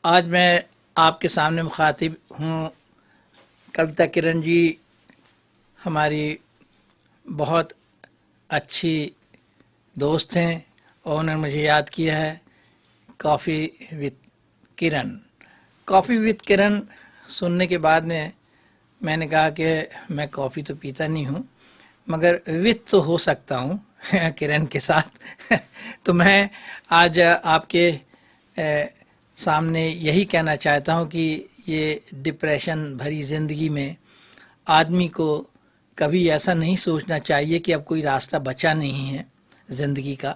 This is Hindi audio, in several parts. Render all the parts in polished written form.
आज मैं आपके सामने मुखातिब हूँ। कविता किरण जी हमारी बहुत अच्छी दोस्त हैं और उन्होंने मुझे याद किया है coffee with Kiran. Coffee with Kiran सुनने के बाद में मैंने कहा कि मैं कॉफ़ी तो पीता नहीं हूँ, मगर विद तो हो सकता हूँ किरण के साथ। तो मैं आज आपके सामने यही कहना चाहता हूँ कि ये डिप्रेशन भरी ज़िंदगी में आदमी को कभी ऐसा नहीं सोचना चाहिए कि अब कोई रास्ता बचा नहीं है। ज़िंदगी का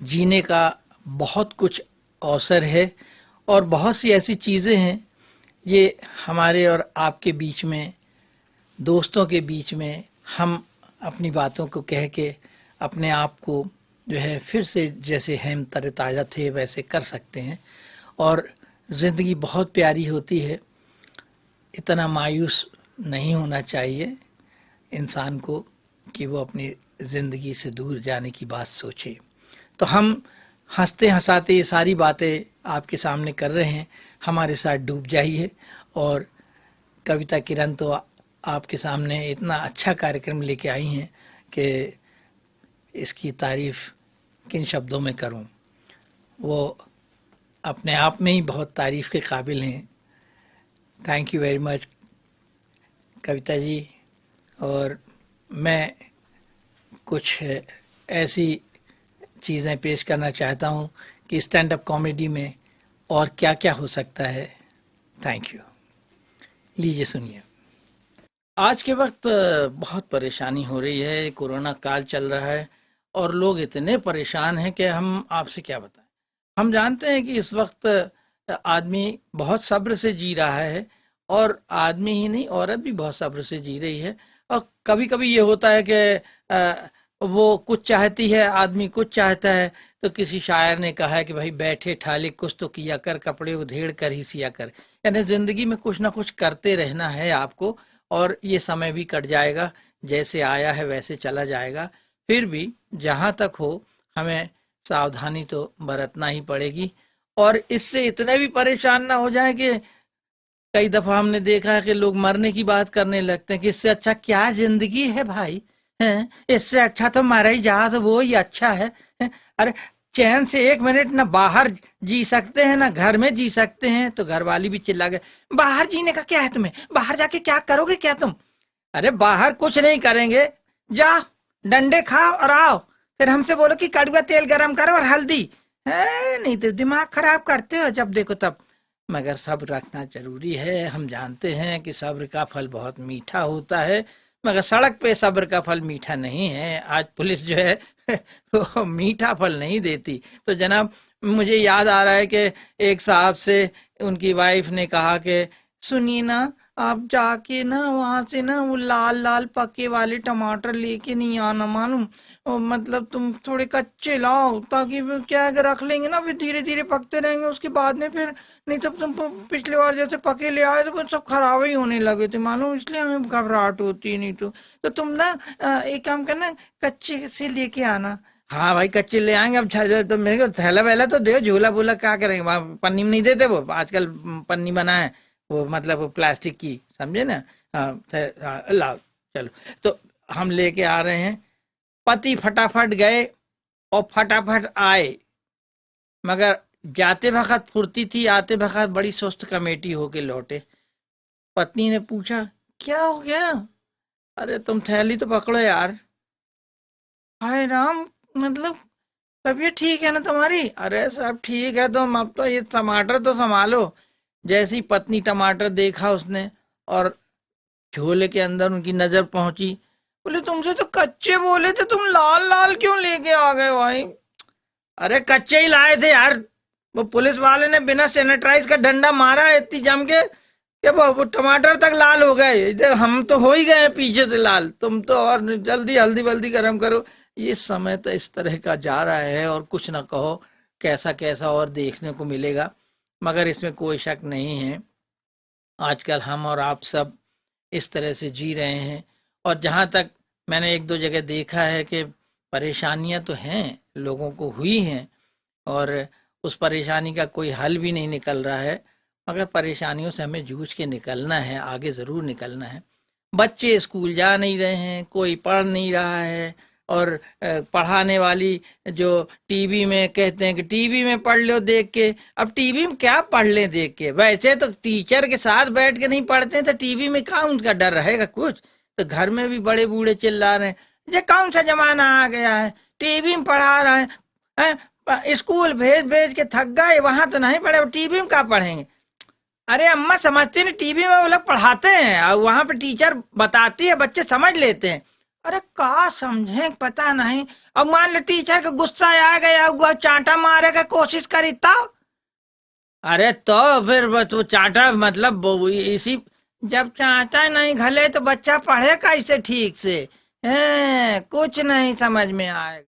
जीने का बहुत कुछ अवसर है और बहुत सी ऐसी चीज़ें हैं ये हमारे और आपके बीच में, दोस्तों के बीच में हम अपनी बातों को कह के अपने आप को जो है फिर से जैसे हम तरोताज़ा थे वैसे कर सकते हैं। और ज़िंदगी बहुत प्यारी होती है, इतना मायूस नहीं होना चाहिए इंसान को कि वो अपनी ज़िंदगी से दूर जाने की बात सोचे। तो हम हंसते हंसाते ये सारी बातें आपके सामने कर रहे हैं, हमारे साथ डूब जाइए। और कविता किरण तो आपके सामने इतना अच्छा कार्यक्रम लेके आई हैं कि इसकी तारीफ किन शब्दों में करूं। वो अपने आप में ही बहुत तारीफ के काबिल हैं। Thank you very much Kavita ji. और मैं कुछ ऐसी चीज़ें पेश करना चाहता हूँ कि स्टैंड अप कॉमेडी में और क्या क्या हो सकता है। Thank you. लीजिए सुनिए। आज के वक्त बहुत परेशानी हो रही है, कोरोना काल चल रहा है और लोग इतने परेशान हैं कि हम आपसे क्या बताएं। हम जानते हैं कि इस वक्त आदमी बहुत सब्र से जी रहा है, और आदमी ही नहीं औरत भी बहुत सब्र से जी रही है। और कभी कभी ये होता है कि वो कुछ चाहती है, आदमी कुछ चाहता है। तो किसी शायर ने कहा है कि भाई बैठे ठाले कुछ तो किया कर, कपड़े उधेड़ कर ही सिया कर। यानी जिंदगी में कुछ ना कुछ करते रहना है आपको, और ये समय भी कट जाएगा, जैसे आया है वैसे चला जाएगा। फिर भी जहाँ तक हो हमें सावधानी तो बरतना ही पड़ेगी। और इससे इतने भी परेशान ना हो जाए कि कई दफा हमने देखा है कि लोग मरने की बात करने लगते हैं कि इससे अच्छा क्या जिंदगी है भाई, हैं? इससे अच्छा तो मरा ही जा, तो वो ही अच्छा है, हैं? अरे चैन से एक मिनट ना बाहर जी सकते हैं ना घर में जी सकते हैं। तो घर वाली भी चिल्ला गए, बाहर जीने का क्या है तुम्हें, बाहर जाके क्या करोगे क्या तुम। अरे बाहर कुछ नहीं करेंगे, जा डंडे खाओ और आओ, फिर हमसे बोलो कि कड़वा तेल गरम करो और हल्दी है। नहीं तो दिमाग खराब करते हो जब देखो तब। मगर सब्र रखना जरूरी है। हम जानते हैं कि सब्र का फल बहुत मीठा होता है, मगर सड़क पे सब्र का फल मीठा नहीं है। आज पुलिस जो है वो मीठा फल नहीं देती। तो जनाब, मुझे याद आ रहा है कि एक साहब से उनकी वाइफ ने कहा कि सुनिए ना, आप जाके ना वहां से ना वो लाल लाल पके वाले टमाटर लेके नहीं आना, मालूम। और मतलब तुम थोड़े कच्चे लाओ, ताकि वो क्या है कि रख लेंगे ना फिर धीरे धीरे पकते रहेंगे उसके बाद में फिर। नहीं तो तुम पिछली बार जैसे पके ले आए तो वो सब खराब ही होने लगे थे, मालूम। इसलिए हमें घबराहट होती है। नहीं तो तुम ना एक काम करना, कच्चे से लेके आना। हाँ भाई, कच्चे ले आएंगे। अब तो मेरे को थैला वैला तो दे, झूला वूला क्या करेंगे वहाँ, पन्नी में नहीं देते वो आजकल। पन्नी बना है वो, मतलब वो प्लास्टिक की, समझे ना। हाँ, हाँ, लाओ चलो। तो हम लेके आ रहे हैं। पति फटाफट गए और फटाफट आए, मगर जाते वक्त फुर्ती थी, आते वक्त बड़ी सुस्त कमेटी होके लौटे। पत्नी ने पूछा, क्या हो गया। अरे तुम थैली तो पकड़ो यार। हाय राम, मतलब तबीयत ठीक है ना तुम्हारी। अरे सब ठीक है, तुम अब तो ये टमाटर तो संभालो। जैसी पत्नी टमाटर देखा उसने, और झोले के अंदर उनकी नजर पहुंची। बोले तुमसे तो कच्चे बोले थे, तुम लाल लाल क्यों लेके आ गए भाई। अरे कच्चे ही लाए थे यार। वो पुलिस वाले ने बिना सैनिटाइज का डंडा मारा है इतनी जम के कि वो टमाटर तक लाल हो गए। इधर हम तो हो ही गए हैं पीछे से लाल, तुम तो और जल्दी हल्दी वल्दी गरम करो। ये समय तो इस तरह का जा रहा है, और कुछ ना कहो कैसा कैसा और देखने को मिलेगा। मगर इसमें कोई शक नहीं है, आजकल हम और आप सब इस तरह से जी रहे हैं। और जहाँ तक मैंने एक दो जगह देखा है कि परेशानियां तो हैं, लोगों को हुई हैं, और उस परेशानी का कोई हल भी नहीं निकल रहा है। मगर परेशानियों से हमें जूझ के निकलना है, आगे ज़रूर निकलना है। बच्चे स्कूल जा नहीं रहे हैं, कोई पढ़ नहीं रहा है, और पढ़ाने वाली जो टीवी में कहते हैं कि टीवी में पढ़ लो देख के। अब टीवी में क्या पढ़ लें देख के, वैसे तो टीचर के साथ बैठ के नहीं पढ़ते तो टीवी में कहाँ उनका डर रहेगा कुछ। तो घर में भी बड़े बूढ़े चिल्ला रहे हैं, ये कौन सा जमाना आ गया है, टीवी में पढ़ा रहे हैं, स्कूल भेज भेज के थक गए, वहां तो नहीं पढ़े, टीवी में क्या पढ़ेंगे। अरे अम्मा समझती नहीं, टीवी में वो लोग पढ़ाते हैं और वहां पे टीचर बताती है, बच्चे समझ लेते हैं। अरे का समझे पता नहीं। अब मान लो टीचर का गुस्सा आ गया, वो चांटा मारे का कोशिश करी तब, अरे तो फिर वो चांटा मतलब इसी, जब चांटा नहीं घले तो बच्चा पढ़े कैसे ठीक से, कुछ नहीं समझ में आएगा।